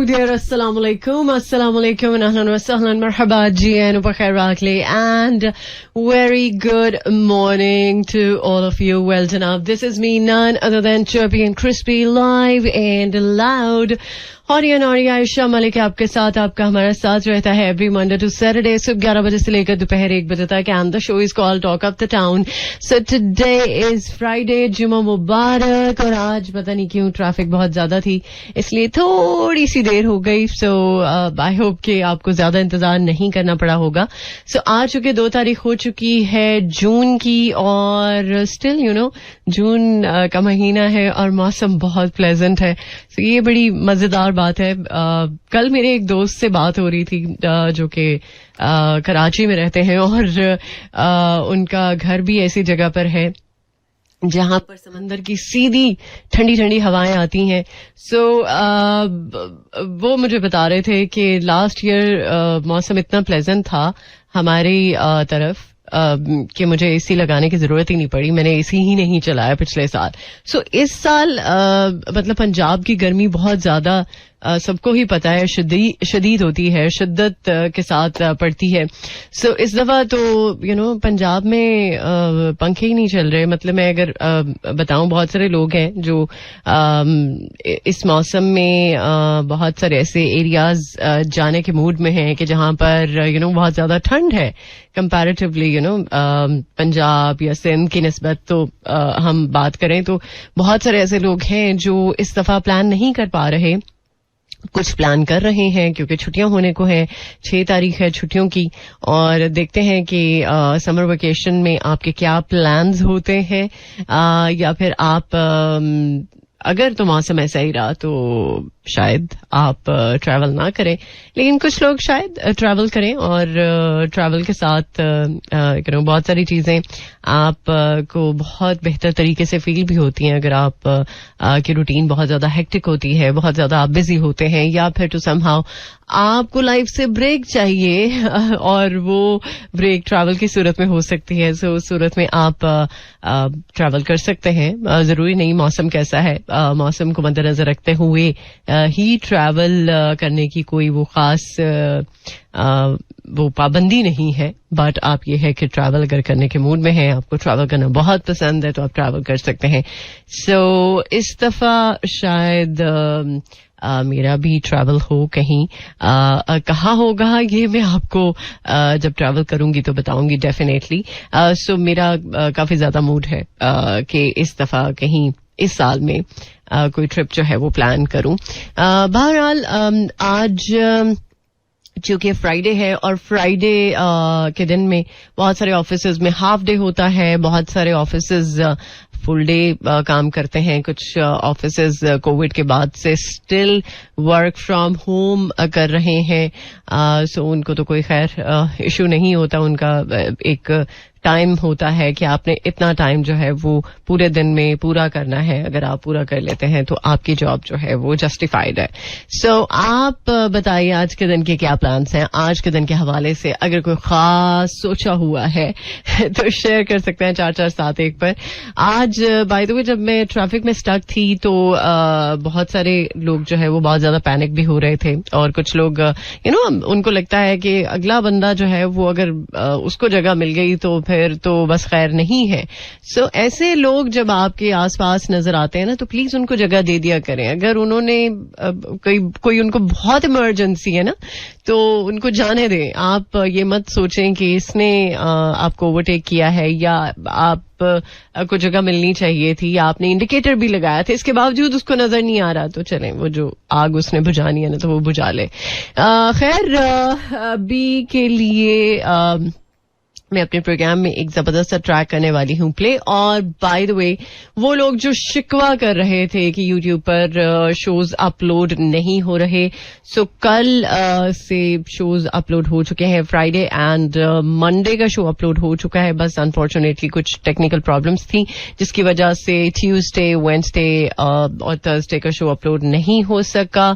dear, assalamu alaikum and ahlan wa sahlan, marhaba ji and bakhair and very good morning to all of you. Well done up. This is me, none other than chirpy and crispy, live and loud. हॉरिया नौरिया Ayesha Malik आपके साथ, आपका हमारा साथ रहता है every Monday to Saturday सुबह 11 बजे से लेकर दोपहर 1 बजे तक. And the show is called talk of the town. So today is Friday, जुमा मुबारक. और आज पता नहीं क्यों ट्रैफिक बहुत ज्यादा थी, इसलिए थोड़ी सी देर हो गई. सो आई होप कि आपको ज्यादा इंतजार नहीं करना पड़ा होगा. सो आ चुके 2 तारीख हो चुकी है जून की, और स्टिल जून का महीना है और मौसम बहुत प्लेजेंट है. सो ये बड़ी मजेदार बात है. कल मेरे एक दोस्त से बात हो रही थी जो कि कराची में रहते हैं, और उनका घर भी ऐसी जगह पर है जहां पर समंदर की सीधी ठंडी ठंडी हवाएं आती हैं. सो वो मुझे बता रहे थे कि लास्ट ईयर मौसम इतना प्लेजेंट था हमारी तरफ कि मुझे एसी लगाने की जरूरत ही नहीं पड़ी. मैंने एसी ही नहीं चलाया पिछले साल. सो इस साल मतलब पंजाब की गर्मी बहुत ज्यादा सबको ही पता है शदीद होती है, शिद्दत के साथ पड़ती है. सो इस दफा तो पंजाब में पंखे ही नहीं चल रहे. मतलब मैं अगर बताऊं, बहुत सारे लोग हैं जो इस मौसम में बहुत सारे ऐसे एरियाज जाने के मूड में हैं कि जहां पर बहुत ज्यादा ठंड है कंपैरेटिवली पंजाब या सिंध की निस्बत. तो हम बात करें तो बहुत सारे ऐसे लोग हैं जो इस दफा प्लान नहीं कर पा रहे. कुछ प्लान कर रहे हैं क्योंकि छुट्टियां होने को है. 6 तारीख है छुट्टियों की, और देखते हैं कि समर वेकेशन में आपके क्या प्लान्स होते हैं. या फिर आप अगर तो मौसम ऐसा ही रहा तो शायद आप ट्रैवल ना करें, लेकिन कुछ लोग शायद ट्रैवल करें. और ट्रैवल के साथ बहुत सारी चीजें आपको बहुत बेहतर तरीके से फील भी होती हैं. अगर आप की रूटीन बहुत ज्यादा हेक्टिक होती है, बहुत ज्यादा आप बिजी होते हैं, या फिर टू समहाउ आपको लाइफ से ब्रेक चाहिए, और वो ब्रेक ट्रैवल की सूरत में हो सकती है. सो उस सूरत में आप ट्रैवल कर सकते हैं. जरूरी नहीं मौसम कैसा है, मौसम को मद्देनजर रखते हुए ही ट्रैवल करने की कोई वो खास वो पाबंदी नहीं है. बट आप ये है कि ट्रैवल अगर करने के मूड में हैं, आपको ट्रैवल करना बहुत पसंद है, तो आप ट्रैवल कर सकते हैं. सो इस दफा शायद मेरा भी ट्रैवल हो कहीं. कहाँ होगा ये मैं आपको जब ट्रैवल करूंगी तो बताऊंगी डेफिनेटली. सो मेरा काफी ज्यादा मूड है कि इस दफा कहीं इस साल में कोई ट्रिप जो है वो प्लान करूं. बहरहाल आज चूंकि फ्राइडे है, और फ्राइडे के दिन में बहुत सारे ऑफिसेज में हाफ डे होता है, बहुत सारे ऑफिसेज फुल डे काम करते हैं. कुछ ऑफिसेज कोविड के बाद से स्टिल वर्क फ्रॉम होम कर रहे हैं. सो उनको तो कोई खैर इशू नहीं होता. उनका एक टाइम होता है कि आपने इतना टाइम जो है वो पूरे दिन में पूरा करना है. अगर आप पूरा कर लेते हैं तो आपकी जॉब जो है वो जस्टिफाइड है. सो आप बताइए आज के दिन के क्या प्लान्स हैं. आज के दिन के हवाले से अगर कोई खास सोचा हुआ है तो शेयर कर सकते हैं 4471 पर. आज बाय द वे जब मैं ट्रैफिक में स्टक थी तो बहुत सारे लोग जो है वो बहुत ज्यादा पैनिक भी हो रहे थे. और कुछ लोग उनको लगता है कि अगला बंदा जो है वो अगर उसको जगह मिल गई तो फिर तो बस खैर नहीं है. सो ऐसे लोग जब आपके आसपास नजर आते हैं ना, तो प्लीज उनको जगह दे दिया करें. अगर उन्होंने कोई उनको बहुत इमरजेंसी है ना, तो उनको जाने दें. आप ये मत सोचें कि इसने आपको ओवरटेक किया है, या आप को जगह मिलनी चाहिए थी, या आपने इंडिकेटर भी लगाया था, इसके बावजूद उसको नजर नहीं आ रहा, तो चलें वो जो आग उसने बुझानी है ना तो वो बुझा ले. खैर अभी के लिए मैं अपने प्रोग्राम में एक जबरदस्त ट्रैक करने वाली हूँ प्ले. और बाय द वे वो लोग जो शिकवा कर रहे थे कि यूट्यूब पर शोज अपलोड नहीं हो रहे, सो कल से शोज अपलोड हो चुके हैं. फ्राइडे एंड मंडे का शो अपलोड हो चुका है. बस अनफॉर्चुनेटली कुछ टेक्निकल प्रॉब्लम्स थी जिसकी वजह से ट्यूसडे, वेडनेसडे और थर्सडे का शो अपलोड नहीं हो सका.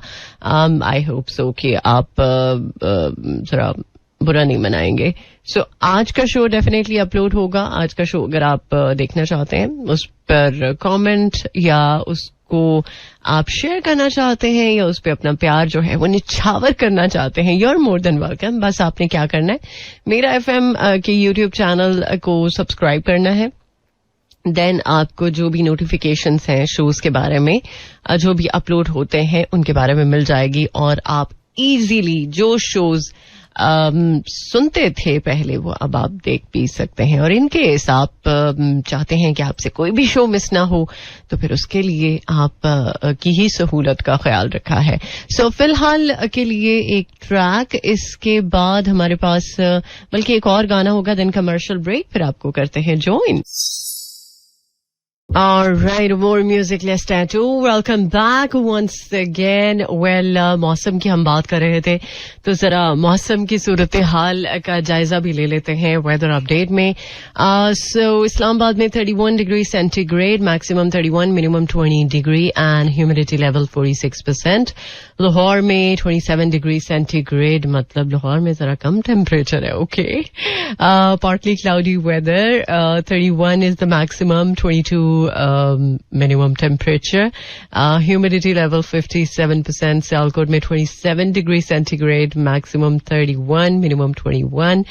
आई होप सो कि आप जरा बुरा नहीं मनाएंगे. सो आज का शो डेफिनेटली अपलोड होगा. आज का शो अगर आप देखना चाहते हैं, उस पर कमेंट या उस उसको आप शेयर करना चाहते हैं या उस पर अपना प्यार जो है वो निछावर करना चाहते हैं, you're more than welcome. बस आपने क्या करना है, मेरा FM के YouTube चैनल को सब्सक्राइब करना है. देन आपको जो भी नोटिफिकेशंस हैं शोज के बारे में, जो भी अपलोड होते हैं उनके बारे में मिल जाएगी और आप इजीली जो शोज सुनते थे पहले वो अब आप देख भी सकते हैं. और इनकेस आप चाहते हैं कि आपसे कोई भी शो मिस ना हो तो फिर उसके लिए आप की ही सहूलत का ख्याल रखा है. सो फिलहाल के लिए एक ट्रैक, इसके बाद हमारे पास बल्कि एक और गाना होगा, देन कमर्शियल ब्रेक, फिर आपको करते हैं join. All right, more music, let's start. Welcome back once again. Well, मौसम की हम बात कर रहे थे तो जरा मौसम की सूरत हाल का जायजा भी ले लेते हैं वेदर अपडेट में. So इस्लामाबाद में 31 degree centigrade, maximum 31, minimum 20 degree and humidity level 46%. Lahore में 27 डिग्री सेंटीग्रेड, मतलब लाहौर में जरा कम टेम्परेचर है. Okay. Partly cloudy weather, 31 is the maximum, 22 minimum temperature, humidity level 57%. Sialkot mein 27 degrees centigrade, maximum 31, minimum 21,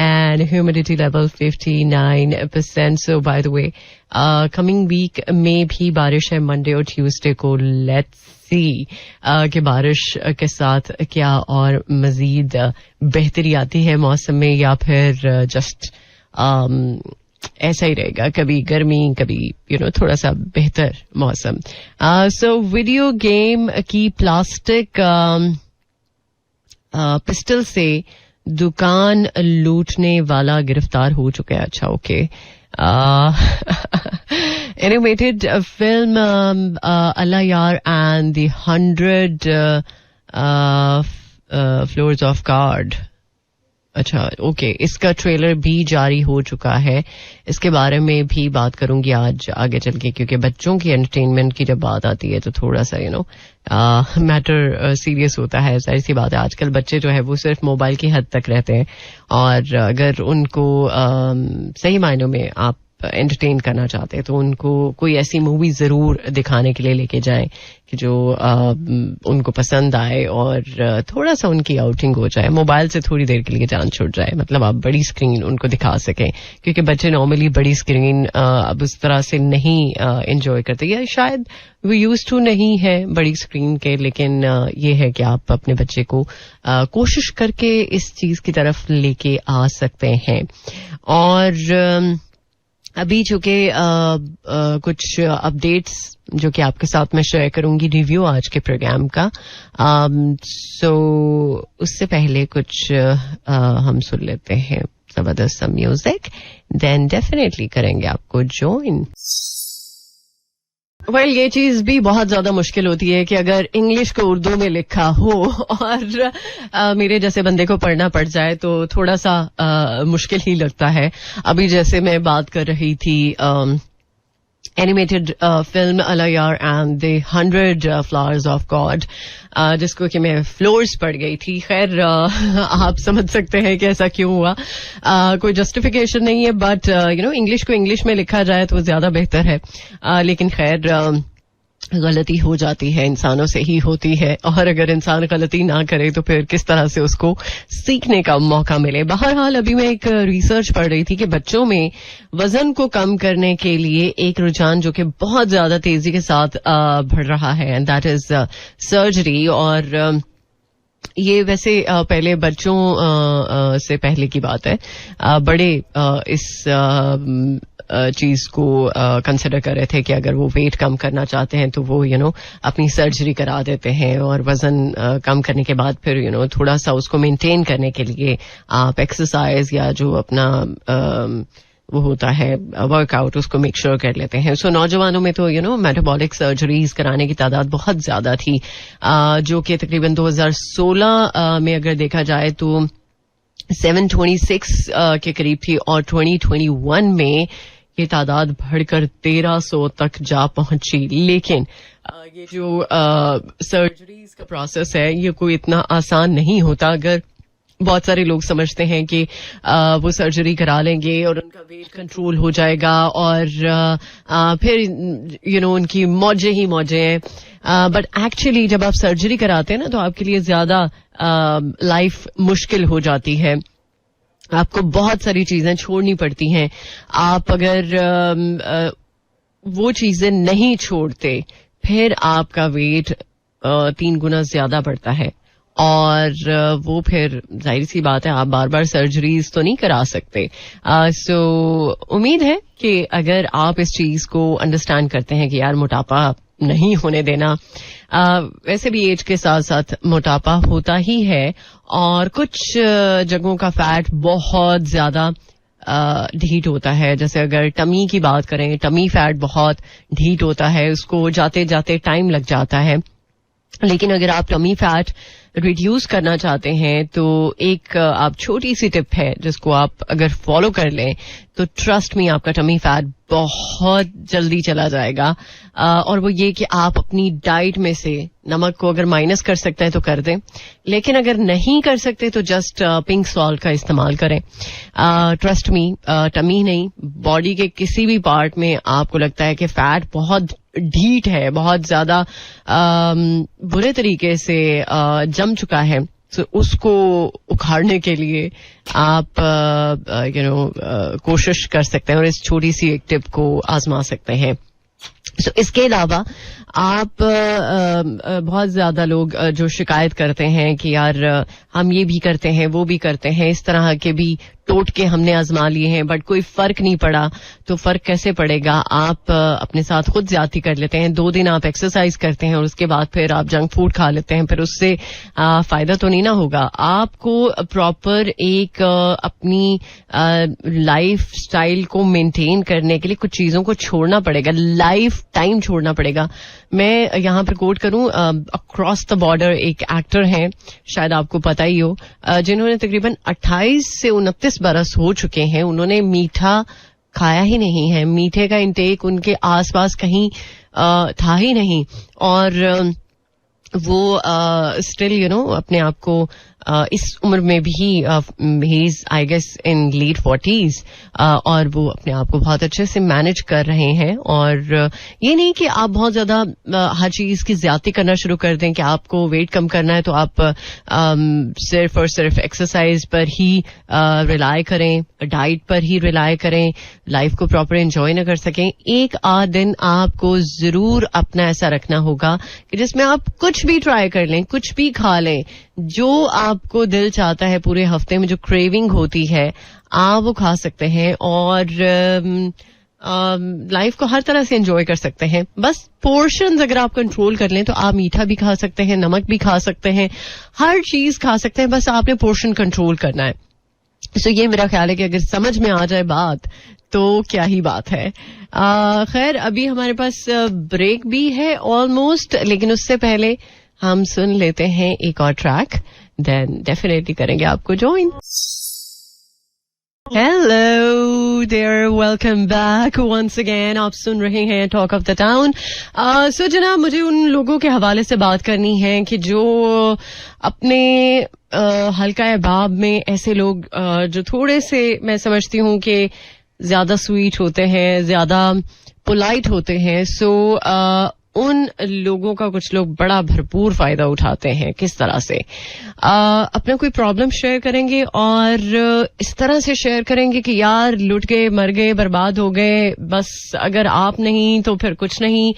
and humidity level 59%. So by the way, coming week में भी बारिश है, Monday और Tuesday को. Let's see कि बारिश के साथ क्या और मजीद बेहतरी आती है मौसम में या फिर जस्ट ऐसा ही रहेगा, कभी गर्मी कभी थोड़ा सा बेहतर मौसम. सो वीडियो गेम की प्लास्टिक पिस्टल से दुकान लूटने वाला गिरफ्तार हो चुका है. अच्छा, ओके. एनिमेटेड फिल्म अल्लाह यार and the 100 floors of God. अच्छा, ओके. इसका ट्रेलर भी जारी हो चुका है. इसके बारे में भी बात करूंगी आज आगे चल के, क्योंकि बच्चों की एंटरटेनमेंट की जब बात आती है तो थोड़ा सा मैटर सीरियस होता है. जाहिर सी बात है, आजकल बच्चे जो है वो सिर्फ मोबाइल की हद तक रहते हैं और अगर उनको सही मायनों में आप एंटरटेन करना चाहते हैं तो उनको कोई ऐसी मूवी जरूर दिखाने के लिए लेके जाएं कि जो उनको पसंद आए और थोड़ा सा उनकी आउटिंग हो जाए, मोबाइल से थोड़ी देर के लिए जान छूट जाए. मतलब आप बड़ी स्क्रीन उनको दिखा सकें, क्योंकि बच्चे नॉर्मली बड़ी स्क्रीन अब उस तरह से नहीं एंजॉय करते, या शायद वो यूज टू नहीं है बड़ी स्क्रीन के. लेकिन ये है कि आप अपने बच्चे को कोशिश करके इस चीज की तरफ लेके आ सकते हैं. और अभी चूंकि कुछ अपडेट्स जो कि आपके साथ मैं शेयर करूंगी, रिव्यू आज के प्रोग्राम का. सो उससे पहले कुछ हम सुन लेते हैं जबरदस्त म्यूजिक, देन डेफिनेटली करेंगे आपको ज्वाइन. वेल, ये चीज भी बहुत ज्यादा मुश्किल होती है कि अगर इंग्लिश को उर्दू में लिखा हो और मेरे जैसे बंदे को पढ़ना पड़ जाए तो थोड़ा सा मुश्किल ही लगता है. अभी जैसे मैं बात कर रही थी एनिमेटेड फिल्म अल्लाह यार and the 100 flowers of God, जिसको कि मैं फ्लोर्स पढ़ गई थी. खैर आप समझ सकते हैं कि ऐसा क्यों हुआ. कोई जस्टिफिकेशन नहीं है, बट इंग्लिश को इंग्लिश में लिखा जाए तो ज्यादा बेहतर है. लेकिन खैर गलती हो जाती है, इंसानों से ही होती है, और अगर इंसान गलती ना करे तो फिर किस तरह से उसको सीखने का मौका मिले. बहरहाल अभी मैं एक रिसर्च पढ़ रही थी कि बच्चों में वजन को कम करने के लिए एक रुझान जो कि बहुत ज्यादा तेजी के साथ बढ़ रहा है, एंड दैट इज सर्जरी. और ये वैसे पहले बच्चों से पहले की बात है, बड़े इस चीज को कंसिडर कर रहे थे कि अगर वो वेट कम करना चाहते हैं तो वो अपनी सर्जरी करा देते हैं, और वजन कम करने के बाद फिर थोड़ा सा उसको मेंटेन करने के लिए आप एक्सरसाइज या जो अपना वो होता है वर्कआउट उसको मेक श्योर कर लेते हैं. सो नौजवानों में तो मेटाबॉलिक सर्जरीज कराने की तादाद बहुत ज्यादा थी, जो कि तकरीबन 2016 में अगर देखा जाए तो 726 के करीब थी, और 2021 में ये तादाद बढ़कर 1300 तक जा पहुंची. लेकिन ये जो सर्जरीज का प्रोसेस है ये कोई इतना आसान नहीं होता. अगर बहुत सारे लोग समझते हैं कि वो सर्जरी करा लेंगे और उनका वेट कंट्रोल हो जाएगा और फिर उनकी मौजें ही मौजें हैं. बट एक्चुअली जब आप सर्जरी कराते हैं ना तो आपके लिए ज्यादा लाइफ मुश्किल हो जाती है. आपको बहुत सारी चीजें छोड़नी पड़ती हैं. आप अगर वो चीजें नहीं छोड़ते फिर आपका वेट 3 गुना ज्यादा बढ़ता है और वो फिर जाहिर सी बात है आप बार बार सर्जरीज तो नहीं करा सकते. सो उम्मीद है कि अगर आप इस चीज को अंडरस्टैंड करते हैं कि यार मोटापा नहीं होने देना. वैसे भी एज के साथ साथ मोटापा होता ही है और कुछ जगहों का फैट बहुत ज्यादा ढीठ होता है. जैसे अगर टमी की बात करें, टमी फैट बहुत ढीठ होता है, उसको जाते जाते टाइम लग जाता है. लेकिन अगर आप टमी फैट रिड्यूस करना चाहते हैं तो एक आप छोटी सी टिप है जिसको आप अगर फॉलो कर लें तो ट्रस्ट मी आपका टमी फैट बहुत जल्दी चला जाएगा. और वो ये कि आप अपनी डाइट में से नमक को अगर माइनस कर सकते हैं तो कर दें, लेकिन अगर नहीं कर सकते तो जस्ट पिंक सॉल्ट का इस्तेमाल करें. ट्रस्ट मी टमी नहीं, बॉडी के किसी भी पार्ट में आपको लगता है कि फैट बहुत ढीठ है, बहुत ज्यादा बुरे तरीके से जम चुका है, तो उसको उखाड़ने के लिए आप कोशिश कर सकते हैं और इस छोटी सी एक टिप को आजमा सकते हैं. तो इसके अलावा आप बहुत ज्यादा लोग जो शिकायत करते हैं कि यार हम ये भी करते हैं वो भी करते हैं, इस तरह के भी टोटके हमने आजमा लिए हैं बट कोई फर्क नहीं पड़ा. तो फर्क कैसे पड़ेगा? आप अपने साथ खुद ज्यादती कर लेते हैं. 2 दिन आप एक्सरसाइज करते हैं और उसके बाद फिर आप जंक फूड खा लेते हैं, फिर उससे फायदा तो नहीं ना होगा. आपको प्रॉपर एक अपनी लाइफ स्टाइल को मेंटेन करने के लिए कुछ चीजों को छोड़ना पड़ेगा, लाइफ टाइम छोड़ना पड़ेगा. मैं यहाँ पर कोट करूं, अक्रॉस द बॉर्डर एक एक्टर हैं, शायद आपको पता ही हो, जिन्होंने तकरीबन 28 से 29 बरस हो चुके हैं, उन्होंने मीठा खाया ही नहीं है. मीठे का इंटेक उनके आसपास कहीं था ही नहीं और वो स्टिल अपने आप को इस उम्र में भी he is I guess in late 40s और वो अपने आप को बहुत अच्छे से मैनेज कर रहे हैं. और ये नहीं कि आप बहुत ज्यादा हर चीज की ज्यादती करना शुरू कर दें कि आपको वेट कम करना है तो आप सिर्फ और सिर्फ एक्सरसाइज पर ही रिलाय करें, डाइट पर ही रिलाय करें, लाइफ को प्रॉपर एंजॉय न कर सकें. एक आध दिन आपको जरूर अपना ऐसा रखना होगा कि जिसमें आप कुछ भी ट्राई कर लें, कुछ भी खा लें, जो आपको दिल चाहता है. पूरे हफ्ते में जो क्रेविंग होती है आप वो खा सकते हैं और लाइफ को हर तरह से एंजॉय कर सकते हैं. बस पोर्शंस अगर आप कंट्रोल कर लें तो आप मीठा भी खा सकते हैं, नमक भी खा सकते हैं, हर चीज खा सकते हैं, बस आपने पोर्शन कंट्रोल करना है. सो ये मेरा ख्याल है कि अगर समझ में आ जाए बात तो क्या ही बात है. खैर अभी हमारे पास ब्रेक भी है ऑलमोस्ट, लेकिन उससे पहले हम सुन लेते हैं एक और ट्रैक, देन डेफिनेटली करेंगे आपको ज्वाइन. Hello there, welcome back once again. आप सुन रहे हैं talk of the town. So जनाब, मुझे उन लोगों के हवाले से बात करनी है कि जो अपने हल्का अहबाब में ऐसे लोग जो थोड़े से मैं समझती हूँ कि ज्यादा स्वीट होते हैं, ज्यादा पोलाइट होते हैं. सो उन लोगों का कुछ लोग बड़ा भरपूर फायदा उठाते हैं. किस तरह से? अपना कोई प्रॉब्लम शेयर करेंगे और इस तरह से शेयर करेंगे कि यार लुट गए, मर गए, बर्बाद हो गए, बस अगर आप नहीं तो फिर कुछ नहीं,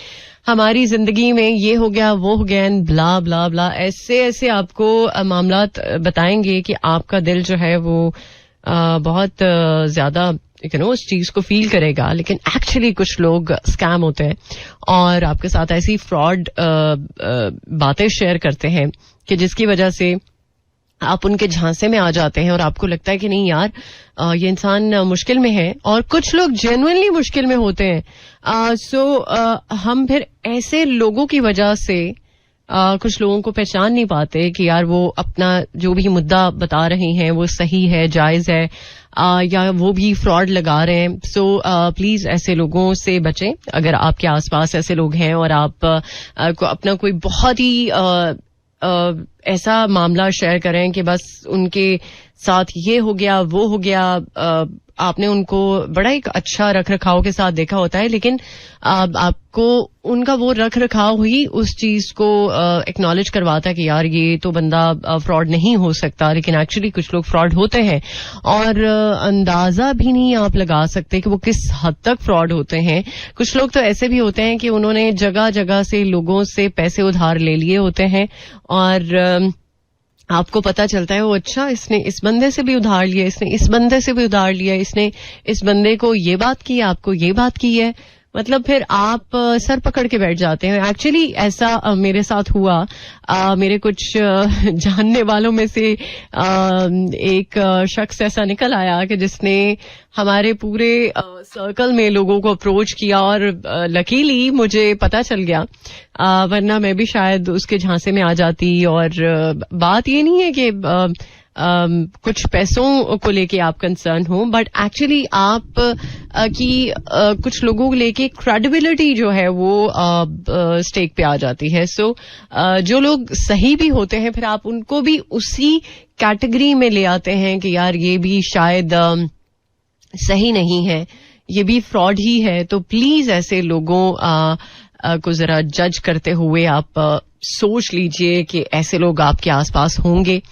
हमारी जिंदगी में ये हो गया वो हो गया, ब्ला ब्ला ब्ला. ऐसे ऐसे आपको मामलात बताएंगे कि आपका दिल जो है वो बहुत ज्यादा उस चीज को फील करेगा. लेकिन एक्चुअली कुछ लोग स्कैम होते हैं और आपके साथ ऐसी फ्रॉड बातें शेयर करते हैं कि जिसकी वजह से आप उनके झांसे में आ जाते हैं और आपको लगता है कि नहीं यार ये इंसान मुश्किल में है. और कुछ लोग जेन्युइनली मुश्किल में होते हैं. हम फिर ऐसे लोगों की वजह से कुछ लोगों को पहचान नहीं पाते कि यार वो अपना जो भी मुद्दा बता रहे हैं वो सही है, जायज है, या वो भी फ्रॉड लगा रहे हैं. सो प्लीज ऐसे लोगों से बचें. अगर आपके आसपास ऐसे लोग हैं और आप को अपना कोई बहुत ही ऐसा मामला शेयर करें कि बस उनके साथ ये हो गया वो हो गया, आपने उनको बड़ा एक अच्छा रख रखाव के साथ देखा होता है, लेकिन आपको उनका वो रख रखाव ही उस चीज को एक्नॉलेज करवाता है कि यार ये तो बंदा फ्रॉड नहीं हो सकता, लेकिन एक्चुअली कुछ लोग फ्रॉड होते हैं और अंदाजा भी नहीं आप लगा सकते कि वो किस हद तक फ्रॉड होते हैं. कुछ लोग तो ऐसे भी होते हैं कि उन्होंने जगह जगह से लोगों से पैसे उधार ले लिए होते हैं और आपको पता चलता है वो अच्छा इसने इस बंदे से भी उधार लिया, इसने इस बंदे से भी उधार लिया, इसने इस बंदे को ये बात की, आपको ये बात की है. मतलब फिर आप सर पकड़ के बैठ जाते हैं. एक्चुअली ऐसा मेरे साथ हुआ. मेरे कुछ जानने वालों में से एक शख्स ऐसा निकल आया कि जिसने हमारे पूरे सर्कल में लोगों को अप्रोच किया और लकीली मुझे पता चल गया, वरना मैं भी शायद उसके झांसे में आ जाती. और बात ये नहीं है कि कुछ पैसों को लेके आप कंसर्न हो, बट एक्चुअली आप की कुछ लोगों को लेके क्रेडिबिलिटी जो है वो स्टेक पे आ जाती है. सो जो लोग सही भी होते हैं फिर आप उनको भी उसी कैटेगरी में ले आते हैं कि यार ये भी शायद सही नहीं है, ये भी फ्रॉड ही है. तो प्लीज ऐसे लोगों को जरा जज करते हुए आप सोच लीजिए कि ऐसे लोग आपके आसपास होंगे,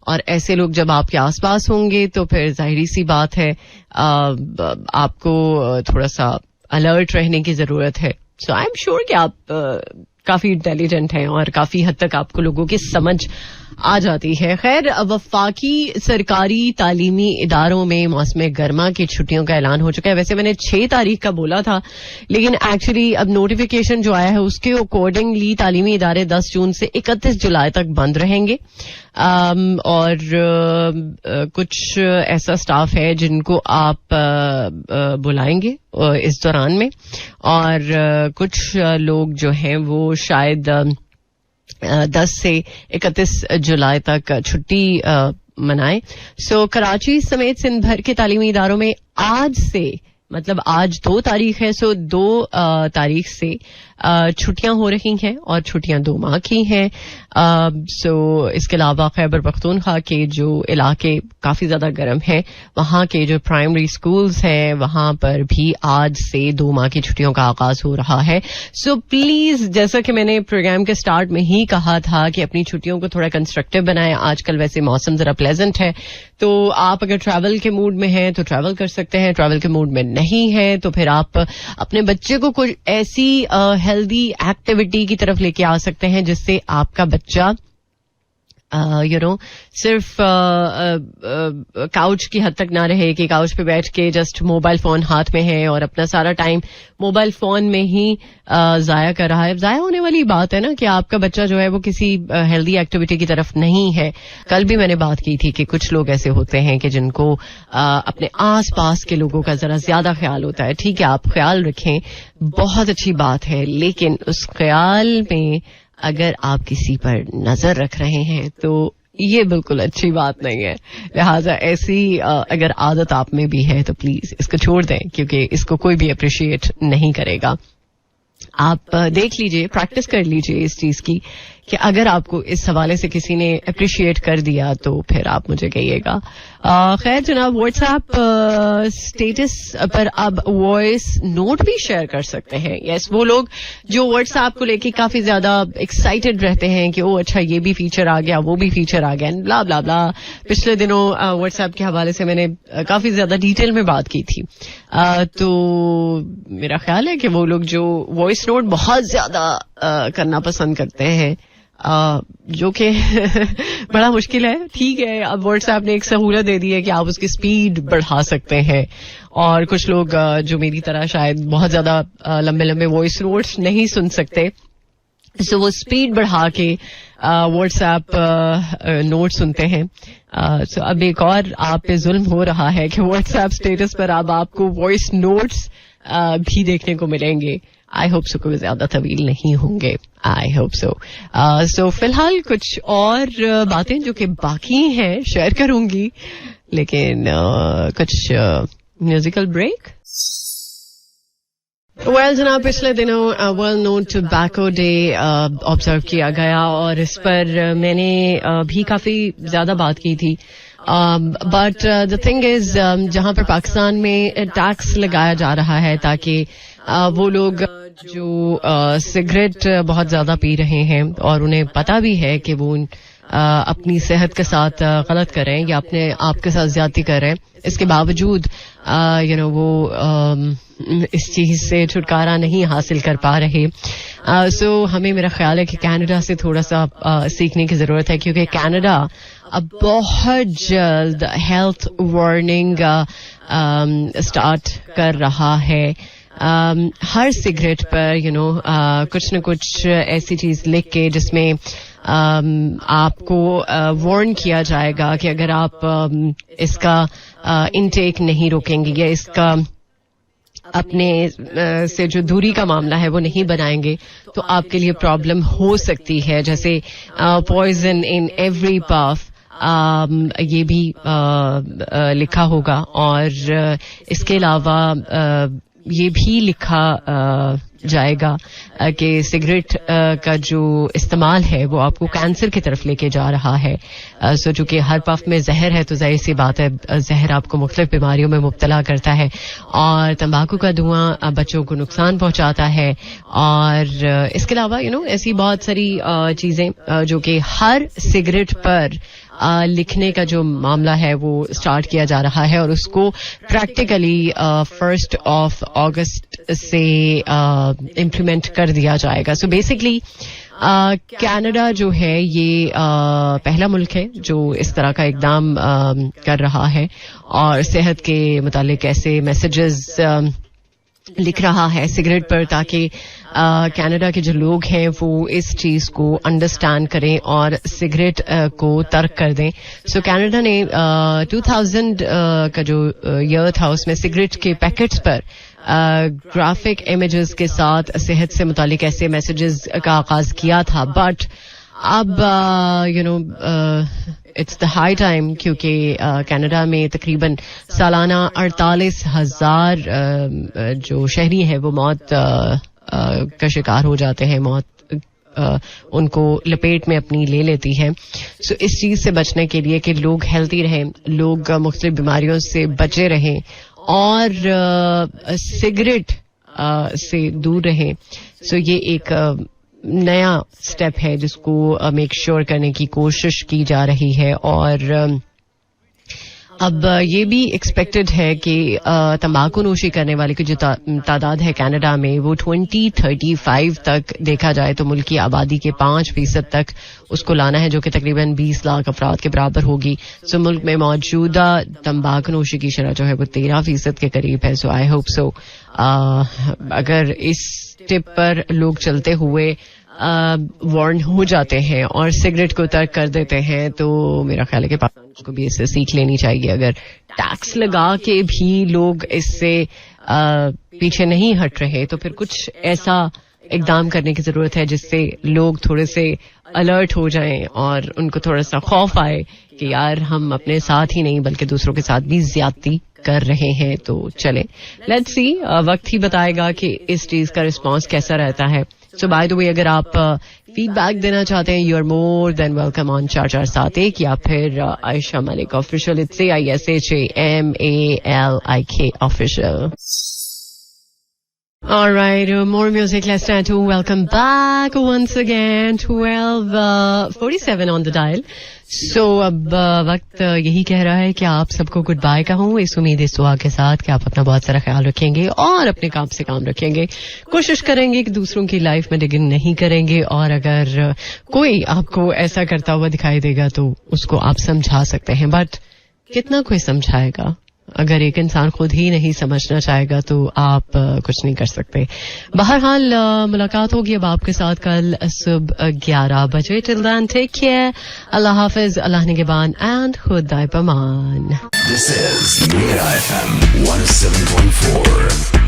और ऐसे लोग जब आपके आसपास होंगे तो फिर जाहिर सी बात है आपको थोड़ा सा अलर्ट रहने की जरूरत है. सो आई एम श्योर कि आप काफी इंटेलिजेंट हैं और काफी हद तक आपको लोगों की समझ आ जाती है. खैर, वफाकी सरकारी तालीमी इदारों में मौसम गर्मा की छुट्टियों का ऐलान हो चुका है. वैसे मैंने 6 तारीख का बोला था, लेकिन एक्चुअली अब नोटिफिकेशन जो आया है उसके अकॉर्डिंगली तालीमी इदारे 10 जून से 31 जुलाई तक बंद रहेंगे. और कुछ ऐसा स्टाफ है जिनको आप बुलाएंगे इस दौरान में, और कुछ लोग जो हैं वो शायद 10 से 31 जुलाई तक छुट्टी मनाएं. सो कराची समेत सिंध भर के तालीमी इदारों में आज से, मतलब आज 2 तारीख है, सो 2 तारीख से छुट्टियां हो रही हैं और छुट्टियां 2 माह की हैं. सो इसके अलावा खैबर पख्तूनख्वा के जो इलाके काफी ज्यादा गर्म हैं, वहां के जो प्राइमरी स्कूल्स हैं वहां पर भी आज से 2 माह की छुट्टियों का आगाज हो रहा है. सो प्लीज, जैसा कि मैंने प्रोग्राम के स्टार्ट में ही कहा था कि अपनी छुट्टियों को थोड़ा कंस्ट्रक्टिव बनाएं. आजकल वैसे मौसम जरा प्लेजेंट है, तो आप अगर ट्रैवल के मूड में हैं तो ट्रैवल कर सकते हैं, ट्रैवल के मूड में नहीं है तो फिर आप अपने बच्चे को कुछ ऐसी हेल्दी एक्टिविटी की तरफ लेके आ सकते हैं जिससे आपका बच्चा सिर्फ काउच की हद तक ना रहे कि काउच पे बैठ के जस्ट मोबाइल फोन हाथ में है और अपना सारा टाइम मोबाइल फोन में ही जाया कर रहा है. जाया होने वाली बात है ना कि आपका बच्चा जो है वो किसी हेल्दी एक्टिविटी की तरफ नहीं है. कल भी मैंने बात की थी कि कुछ लोग ऐसे होते हैं कि जिनको अपने आस पास के लोगों का जरा ज्यादा ख्याल होता है. ठीक है, आप ख्याल रखें, बहुत अच्छी बात है, लेकिन उस ख्याल में अगर आप किसी पर नजर रख रहे हैं तो ये बिल्कुल अच्छी बात नहीं है. लिहाजा ऐसी अगर आदत आप में भी है तो प्लीज इसको छोड़ दें, क्योंकि इसको कोई भी अप्रिशिएट नहीं करेगा. आप देख लीजिए, प्रैक्टिस कर लीजिए इस चीज की कि अगर आपको इस हवाले से किसी ने अप्रिशिएट कर दिया तो फिर आप मुझे कहिएगा. खैर जनाब, व्हाट्सएप स्टेटस पर अब वॉइस नोट भी शेयर कर सकते हैं. यस, वो लोग जो व्हाट्सएप को लेके काफी ज्यादा एक्साइटेड रहते हैं कि ओ अच्छा ये भी फीचर आ गया, वो भी फीचर आ गया, ब्ला ब्ला ब्ला. पिछले दिनों व्हाट्सएप के हवाले से मैंने काफी ज्यादा डिटेल में बात की थी. तो मेरा ख्याल है कि वो लोग जो वॉइस नोट बहुत ज्यादा करना पसंद करते हैं, जो कि बड़ा मुश्किल है. ठीक है, अब व्हाट्सएप ने एक सहूलत दे दी है कि आप उसकी स्पीड बढ़ा सकते हैं, और कुछ लोग जो मेरी तरह शायद बहुत ज्यादा लंबे लंबे वॉइस नोट्स नहीं सुन सकते, सो वो स्पीड बढ़ा के व्हाट्सएप नोट सुनते हैं. सो अब एक और आप पे जुल्म हो रहा है कि व्हाट्सएप स्टेटस पर अब आपको वॉइस नोट्स भी देखने को मिलेंगे. आई होप सो कोई ज्यादा तवील नहीं होंगे. I hope so. सो फिलहाल कुछ और बातें जो कि बाकी हैं शेयर करूंगी, लेकिन कुछ म्यूजिकल ब्रेक. वेल जनाब, पिछले दिनों world known tobacco day observe किया गया और इस पर मैंने भी काफी ज्यादा बात की थी. बट द थिंग इज, जहां पर पाकिस्तान में टैक्स लगाया जा रहा है ताकि वो लोग जो सिगरेट बहुत ज्यादा पी रहे हैं और उन्हें पता भी है कि वो अपनी सेहत के साथ गलत कर रहे हैं या अपने आप के साथ ज्यादती कर रहे हैं, इसके बावजूद वो इस चीज से छुटकारा नहीं हासिल कर पा रहे. सो हमें, मेरा ख्याल है कि कनाडा से थोड़ा सा सीखने की जरूरत है, क्योंकि कनाडा अब बहुत जल्द हेल्थ वार्निंग स्टार्ट कर रहा है. हर सिगरेट पर कुछ न कुछ ऐसी चीज लिख के जिसमें आपको वार्न किया जाएगा कि अगर आप इसका इनटेक नहीं रोकेंगे या इसका अपने से जो दूरी का मामला है वो नहीं बनाएंगे तो आपके लिए प्रॉब्लम हो सकती है. जैसे पॉइजन इन एवरी पफ, ये भी लिखा होगा. और इसके अलावा ये भी लिखा जाएगा कि सिगरेट का जो इस्तेमाल है वो आपको कैंसर की तरफ लेके जा रहा है. सो चूंकि हर पफ में जहर है तो जाहिर सी बात है जहर आपको मुख्तलिफ बीमारियों में मुब्तला करता है. और तंबाकू का धुआं बच्चों को नुकसान पहुंचाता है. और इसके अलावा ऐसी बहुत सारी चीजें जो कि हर सिगरेट पर लिखने का जो मामला है वो स्टार्ट किया जा रहा है और उसको प्रैक्टिकली 1 अगस्त से इम्प्लीमेंट कर दिया जाएगा. सो बेसिकली कनाडा जो है ये पहला मुल्क है जो इस तरह का इकदाम कर रहा है और सेहत के मुतालिक ऐसे मैसेजेस लिख रहा है सिगरेट पर, ताकि कनाडा के जो लोग हैं वो इस चीज को अंडरस्टैंड करें और सिगरेट को तर्क कर दें. सो कनाडा ने 2000 का जो ईयर था उसमें सिगरेट के पैकेट्स पर ग्राफिक इमेजेस के साथ सेहत से मुतालिक ऐसे मैसेजेस का आगाज किया था. बट अब इट्स द हाई टाइम, क्योंकि कनाडा में तकरीबन सालाना 48,000 जो शहरी हैं वो मौत का शिकार हो जाते हैं. मौत उनको लपेट में अपनी ले लेती है. सो इस चीज से बचने के लिए कि लोग हेल्थी रहें, लोग मुख्तलिफ बीमारियों से बचे रहें और सिगरेट से दूर रहें, सो ये एक नया स्टेप है जिसको मेक श्योर करने की कोशिश की जा रही है. और अब ये भी एक्सपेक्टेड है कि तंबाकू नोशी करने वाले की जो तादाद है कनाडा में वो 2035 तक देखा जाए तो मुल्क की आबादी के 5% तक उसको लाना है, जो कि तकरीबन 20 लाख अफराद के बराबर होगी. सो मुल्क में मौजूदा तंबाकू नोशी की शरह जो है वो 13% के करीब है. सो आई होप सो अगर इस टिप पर लोग चलते हुए वार्न हो जाते हैं और सिगरेट को तर्क कर देते हैं तो मेरा ख्याल है कि पाकिस्तान को भी इससे सीख लेनी चाहिए. अगर टैक्स लगा के भी लोग इससे पीछे नहीं हट रहे तो फिर कुछ ऐसा इकदाम करने की जरूरत है जिससे लोग थोड़े से अलर्ट हो जाएं और उनको थोड़ा सा खौफ आए कि यार हम अपने साथ ही नहीं बल्कि दूसरों के साथ भी ज्यादती कर रहे हैं. तो चले, लेट्स सी, वक्त ही बताएगा कि इस चीज का रिस्पांस कैसा रहता है. सो बाय द वे, अगर आप फीडबैक देना चाहते हैं you are more than welcome on 4471 या फिर Ayesha Malik official. It's AISHAMALIK official. All right, more music. Let's try to welcome back once again. 12:47 on the dial. So अब वक्त यही कह रहा है कि आप सबको गुड बाय कहूँ, इस उम्मीद इस दुआ के साथ कि आप अपना बहुत सारा ख्याल रखेंगे और अपने काम से काम रखेंगे. कोशिश करेंगे कि दूसरों की लाइफ में डिगिन नहीं करेंगे और अगर कोई आपको ऐसा करता हुआ दिखाई देगा तो उसको आप समझा सकते हैं. बट कितना कोई समझाएगा? अगर एक इंसान खुद ही नहीं समझना चाहेगा तो आप कुछ नहीं कर सकते. बहरहाल मुलाकात होगी अब आपके साथ कल सुबह 11 बजे. टिल देन टेक केयर, अल्लाह हाफिज, अल्लाह निगहबान एंड खुदा पमान. This is Mira FM 107.4.